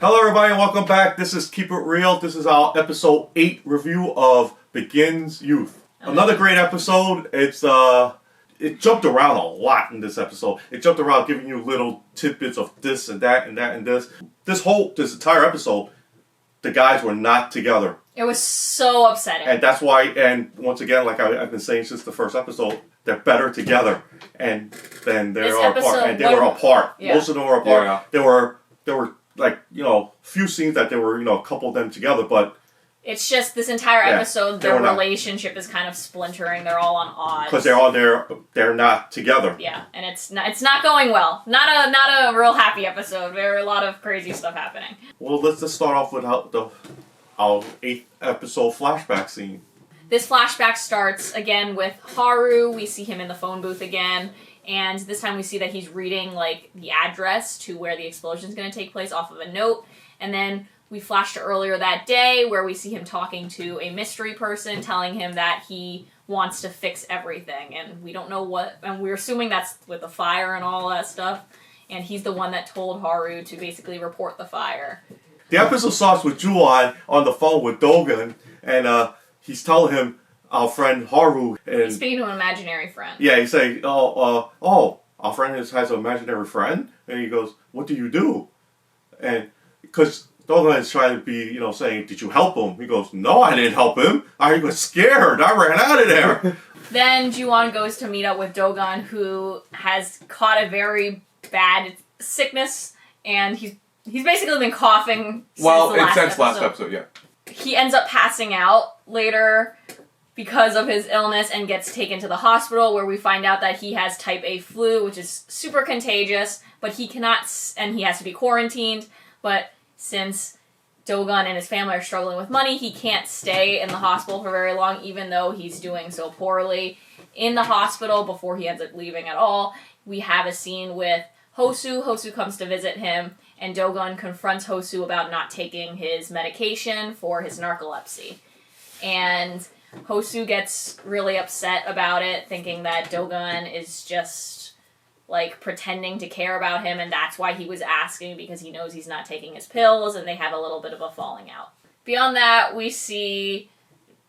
Hello everybody and welcome back. This is Keep It Real. This is our episode 8 review of Begins Youth. Another great episode. It jumped around a lot in this episode. It jumped around giving you little tidbits of this and that and that and this. This entire episode, the guys were not together. It was so upsetting. And that's why, and once again, like I've been saying since the first episode, they're better together. And then they are apart. And they were apart. Yeah. Most of them were apart. Yeah. There were like, few scenes that there were, a couple of them together, but it's just this entire episode, their relationship is kind of splintering. They're all on odds. Because they're not together. Yeah, and it's not going well. Not a real happy episode. There are a lot of crazy stuff happening. Well, let's just start off with our 8th episode flashback scene. This flashback starts again with Haru. We see him in the phone booth again. And this time we see that he's reading, the address to where the explosion is going to take place off of a note. And then we flash to earlier that day where we see him talking to a mystery person telling him that he wants to fix everything. And we don't know what, and we're assuming that's with the fire and all that stuff. And he's the one that told Haru to basically report the fire. The episode starts with Juwon on the phone with Dogan, and he's telling him, our friend Haru. And he's speaking to an imaginary friend. Yeah, he's saying, our friend has an imaginary friend? And he goes, what do you do? And because Dogan is trying to be, saying, did you help him? He goes, no, I didn't help him. I was scared. I ran out of there. Then Juwon goes to meet up with Dogan, who has caught a very bad sickness, and he's basically been coughing since last episode, yeah. He ends up passing out later because of his illness and gets taken to the hospital, where we find out that he has type A flu, which is super contagious, but he cannot, and he has to be quarantined. But since Dogan and his family are struggling with money, he can't stay in the hospital for very long, even though he's doing so poorly. In the hospital, before he ends up leaving at all, we have a scene with Hosu. Hosu comes to visit him, and Dogan confronts Hosu about not taking his medication for his narcolepsy. And Hosu gets really upset about it, thinking that Dogan is just, pretending to care about him, and that's why he was asking, because he knows he's not taking his pills, and they have a little bit of a falling out. Beyond that, we see,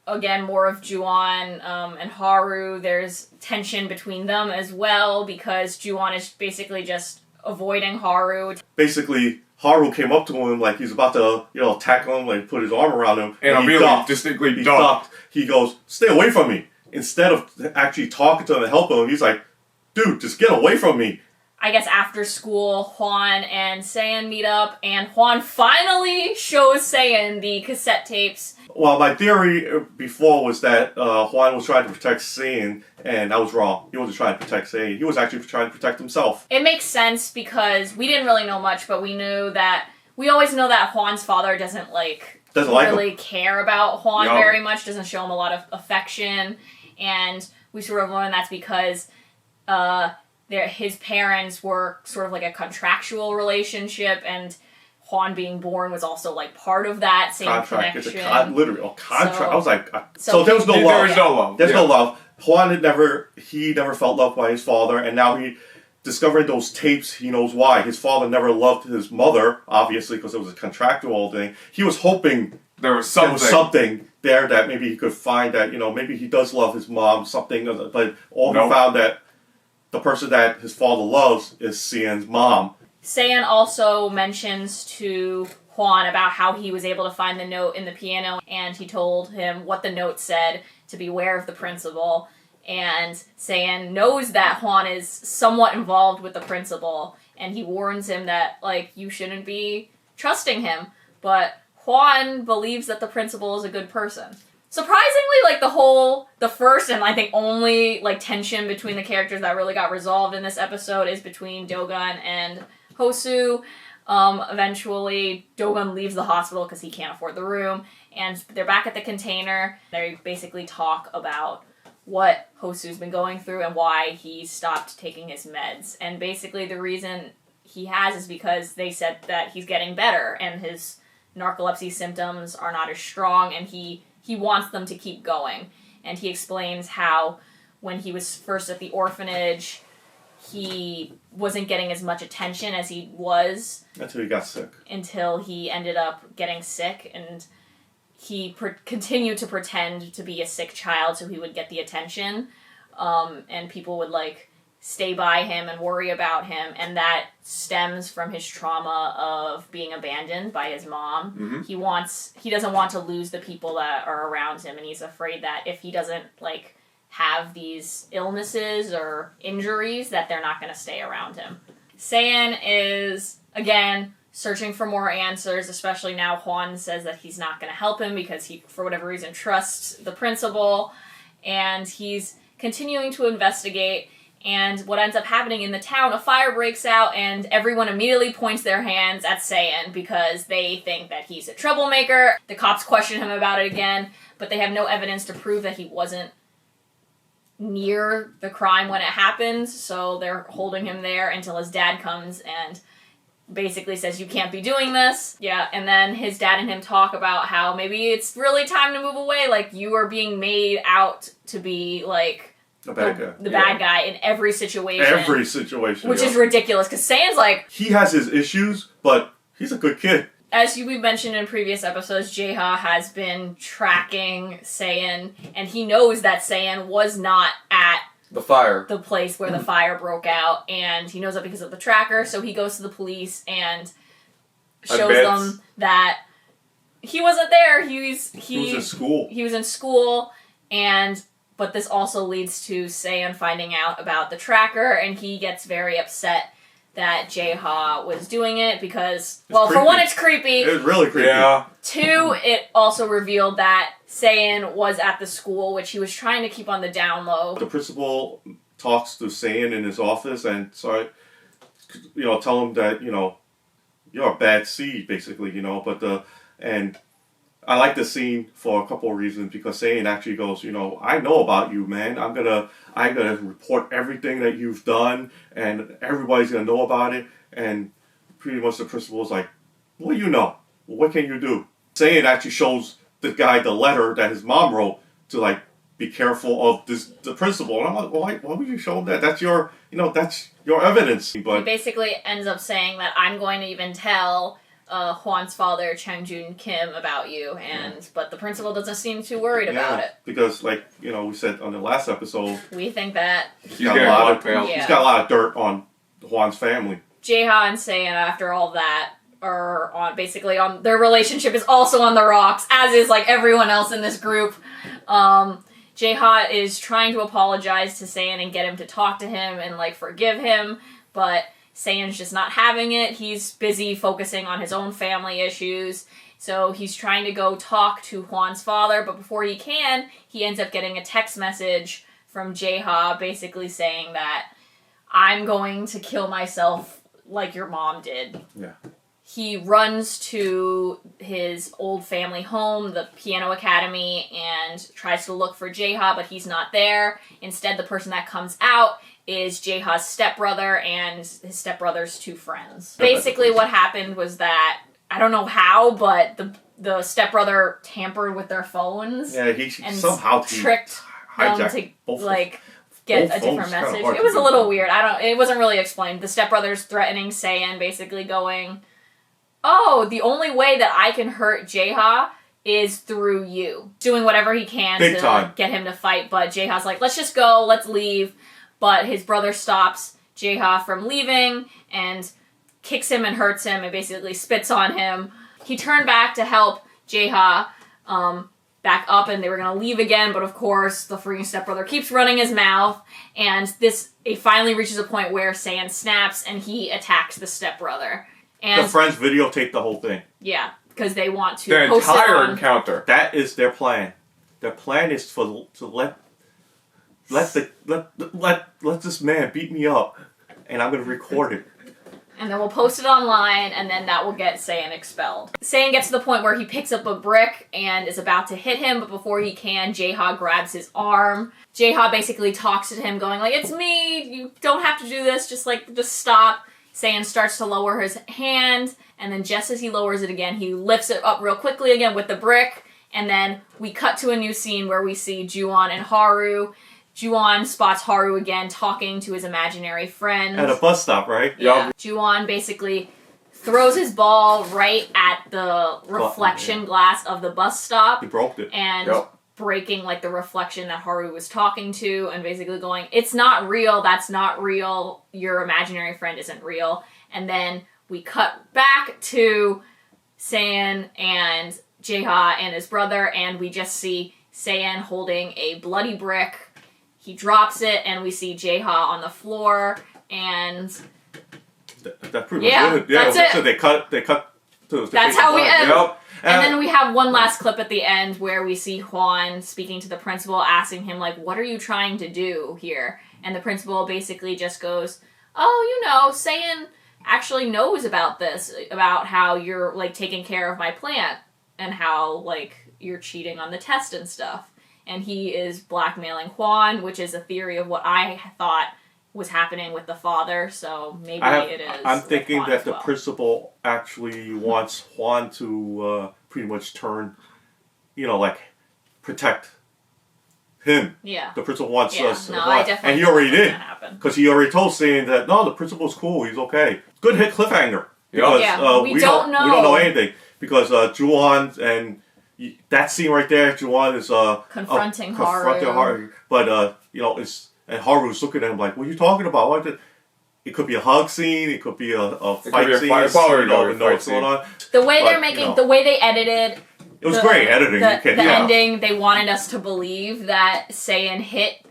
again, more of Juwon and Haru. There's tension between them as well, because Juwon is basically just avoiding Haru. Basically, Haru came up to him like he's about to, tackle him, put his arm around him. And he really distinctly ducked. He goes, stay away from me. Instead of actually talking to him and helping him, he's like, dude, just get away from me. I guess after school, Juan and Saiyan meet up, and Juan finally shows Saiyan the cassette tapes. Well, my theory before was that Juan was trying to protect Saiyan, and I was wrong. He wasn't trying to protect Saiyan. He was actually trying to protect himself. It makes sense because we didn't really know much, but we always know that Juan's father doesn't really care about Juan very much, doesn't show him a lot of affection, and we sort of learn that's because his parents were sort of like a contractual relationship, and Juan being born was also part of that same contract. Connection. It's a literally a contract. I was like, so there was no love. There was no love. There's no love. Juan never felt loved by his father, and now he discovering those tapes, he knows why. His father never loved his mother, obviously, because it was a contractual thing. He was hoping there was something there that maybe he could find that, maybe he does love his mom, something, but he found that the person that his father loves is Saiyan's mom. Saiyan also mentions to Juan about how he was able to find the note in the piano, and he told him what the note said, to beware of the principal. And Saiyan knows that Juan is somewhat involved with the principal, and he warns him that, you shouldn't be trusting him. But Juan believes that the principal is a good person. Surprisingly, the first and I think only, tension between the characters that really got resolved in this episode is between Dogan and Hosu. Eventually, Dogan leaves the hospital because he can't afford the room, and they're back at the container. They basically talk about what Hosu's been going through and why he stopped taking his meds. And basically the reason he has is because they said that he's getting better and his narcolepsy symptoms are not as strong, and he wants them to keep going. And he explains how when he was first at the orphanage, he wasn't getting as much attention as he was. Until he got sick. Until he ended up getting sick, and he continued to pretend to be a sick child so he would get the attention. And people would, like, stay by him and worry about him, and that stems from his trauma of being abandoned by his mom. Mm-hmm. He doesn't want to lose the people that are around him, and he's afraid that if he doesn't, like, have these illnesses or injuries, that they're not going to stay around him. Seiyan is, again, searching for more answers, especially now Juan says that he's not going to help him because he, for whatever reason, trusts the principal, and he's continuing to investigate. And what ends up happening in the town, a fire breaks out, and everyone immediately points their hands at Seiyan because they think that he's a troublemaker. The cops question him about it again, but they have no evidence to prove that he wasn't near the crime when it happened, so they're holding him there until his dad comes and basically says, you can't be doing this. Yeah, and then his dad and him talk about how maybe it's really time to move away, like, you are being made out to be, like, the bad guy. The bad guy in every situation. Every situation. Which is ridiculous, because Seiyan's like... He has his issues, but he's a good kid. As we mentioned in previous episodes, Jaeha has been tracking Seiyan, and he knows that Seiyan was not at the place where the fire broke out, and he knows that because of the tracker, so he goes to the police and shows them that he wasn't there. He was in school. He was in school, but this also leads to Seiyan finding out about the tracker, and he gets very upset that Jaeha was doing it because, for one, it's creepy. It's really creepy. Yeah. Two, it also revealed that Seiyan was at the school, which he was trying to keep on the down low. The principal talks to Seiyan in his office and tell him that, you're a bad seed, basically, and I like the scene for a couple of reasons, because Seiyan actually goes, I know about you, man. I'm gonna report everything that you've done, and everybody's gonna know about it. And pretty much the principal is like, what do you know? What can you do? Seiyan actually shows the guy the letter that his mom wrote to, like, be careful of the principal. And I'm like, why would you show him that? That's your evidence. But he basically ends up saying that I'm going to even tell Juan's father, Changjun Kim, about you, but the principal doesn't seem too worried about it. Because, like, we said on the last episode, we think that he's got a lot of dirt on Juan's family. Jaeha and Seiyan, after all that, are on their relationship is also on the rocks, as is, like, everyone else in this group. Jaeha is trying to apologize to Seiyan and get him to talk to him and, like, forgive him, but Seiyan's just not having it. He's busy focusing on his own family issues. So he's trying to go talk to Juan's father, but before he can, he ends up getting a text message from Jaeha basically saying that I'm going to kill myself like your mom did. Yeah. He runs to his old family home, the piano academy, and tries to look for Jaeha, but he's not there. Instead, the person that comes out is Jaeha's stepbrother and his stepbrother's two friends. Basically, what happened was that, I don't know how, but the stepbrother tampered with their phones. Yeah, he somehow tricked them to, like, get a different message. It was a little weird. It wasn't really explained. The stepbrother's threatening Seiyan, basically going, oh, the only way that I can hurt Jaeha is through you. Doing whatever he can to get him to fight, but Jaeha's like, let's just go, let's leave. But his brother stops Jaeha from leaving and kicks him and hurts him and basically spits on him. He turned back to help Jaeha back up, and they were going to leave again, but of course the freaking stepbrother keeps running his mouth, and it finally reaches a point where Seiyan snaps and he attacks the stepbrother. And the friends videotape the whole thing. Yeah, because they want to their post entire it on. encounter. That is their plan. Their plan is to let this man beat me up, and I'm gonna record it. And then we'll post it online, and then that will get Seiyan expelled. Seiyan gets to the point where he picks up a brick and is about to hit him, but before he can, Jaeha grabs his arm. Jaeha basically talks to him, going like, it's me, you don't have to do this, just stop. Seiyan starts to lower his hand, and then just as he lowers it again, he lifts it up real quickly again with the brick, and then we cut to a new scene where we see Ju-on and Haru Ju-on spots Haru again talking to his imaginary friend. At a bus stop, right? Yeah. Yup. Ju-on basically throws his ball right at the reflection glass of the bus stop. He broke it. And breaking like the reflection that Haru was talking to and basically going, it's not real, that's not real, your imaginary friend isn't real. And then we cut back to Seiyan and Jaeha and his brother, and we just see Seiyan holding a bloody brick. He drops it, and we see Jaeha on the floor, and That's pretty much it. That's it. So they cut. That's how we end. Yep. And then we have one last clip at the end where we see Juan speaking to the principal, asking him, like, what are you trying to do here? And the principal basically just goes, oh, Seiyan actually knows about this, about how you're, like, taking care of my plant, and how, like, you're cheating on the test and stuff. And he is blackmailing Juan, which is a theory of what I thought was happening with the father, so maybe it is. I'm thinking Juan that as the well. principal actually wants Juan to pretty much turn, like, protect him. Yeah. The principal wants us. No, I definitely and he already think did. that's gonna happen. Because he already told Saiyan that, no, the principal's cool, he's okay. Good hit cliffhanger. Yep. Because we don't know. We don't know anything. Because Ju-on and that scene right there, Ju-on is confronting Haru. But, and Haru's looking at him like, what are you talking about? It could be a hug scene, it could be a fight scene. You don't even know what's going on. The way they're making, the way they edited... It was great editing. The ending, they wanted us to believe that Saiyan hit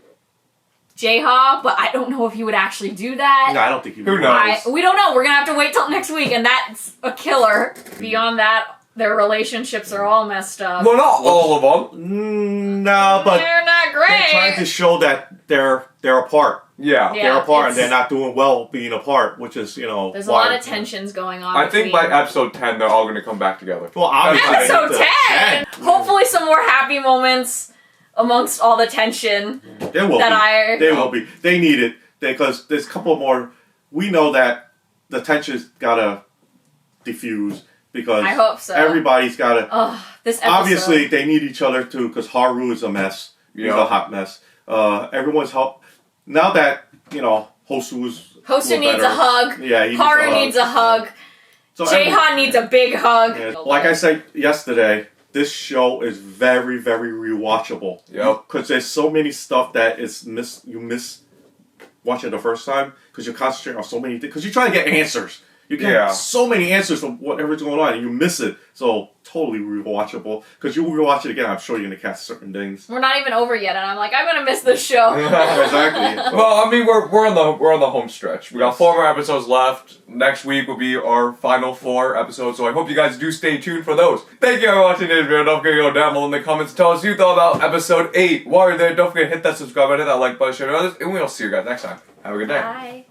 Jaeha, but I don't know if he would actually do that. No, I don't think he would. Who knows? We don't know. We're going to have to wait till next week, and that's a killer. Beyond that, their relationships are all messed up. Well, not all of them. No, but they're not great. they're trying to show that they're apart. Yeah. Yeah. They're apart, and they're not doing well being apart, which is, There's a lot of tensions going on. I think by between- episode 10, they're all going to come back together. Well, obviously, Episode 10! Hopefully some more happy moments amongst all the tension. There will that be. There will be. They need it because there's a couple more. We know that the tension's gotta diffuse because I hope so. everybody's gotta. This episode. Obviously, they need each other too because Haru is a mess. He's a hot mess. Everyone's help. Now that Hosu is. Hosu needs a hug. Yeah, he Haru needs a hug. So Jaeha needs a big hug. yeah, like I said yesterday, this show is very, very rewatchable. Yep. Because there's so many stuff that you miss watching it the first time because you're concentrating on so many things. Because you're trying to get answers. You get so many answers from whatever's going on and you miss it. So totally rewatchable. Because you rewatch it again, I'm sure you're going to catch certain things. We're not even over yet, and I'm like, I'm gonna miss this show. Exactly. Well, I mean, we're on the home stretch. We got 4 more episodes left. Next week will be our final 4 episodes, so I hope you guys do stay tuned for those. Thank you for watching this video. Don't forget to go down below in the comments and tell us what you thought about episode 8. While you're there, don't forget to hit that subscribe button, hit that like button, share with others, and we'll see you guys next time. Have a good day. Bye.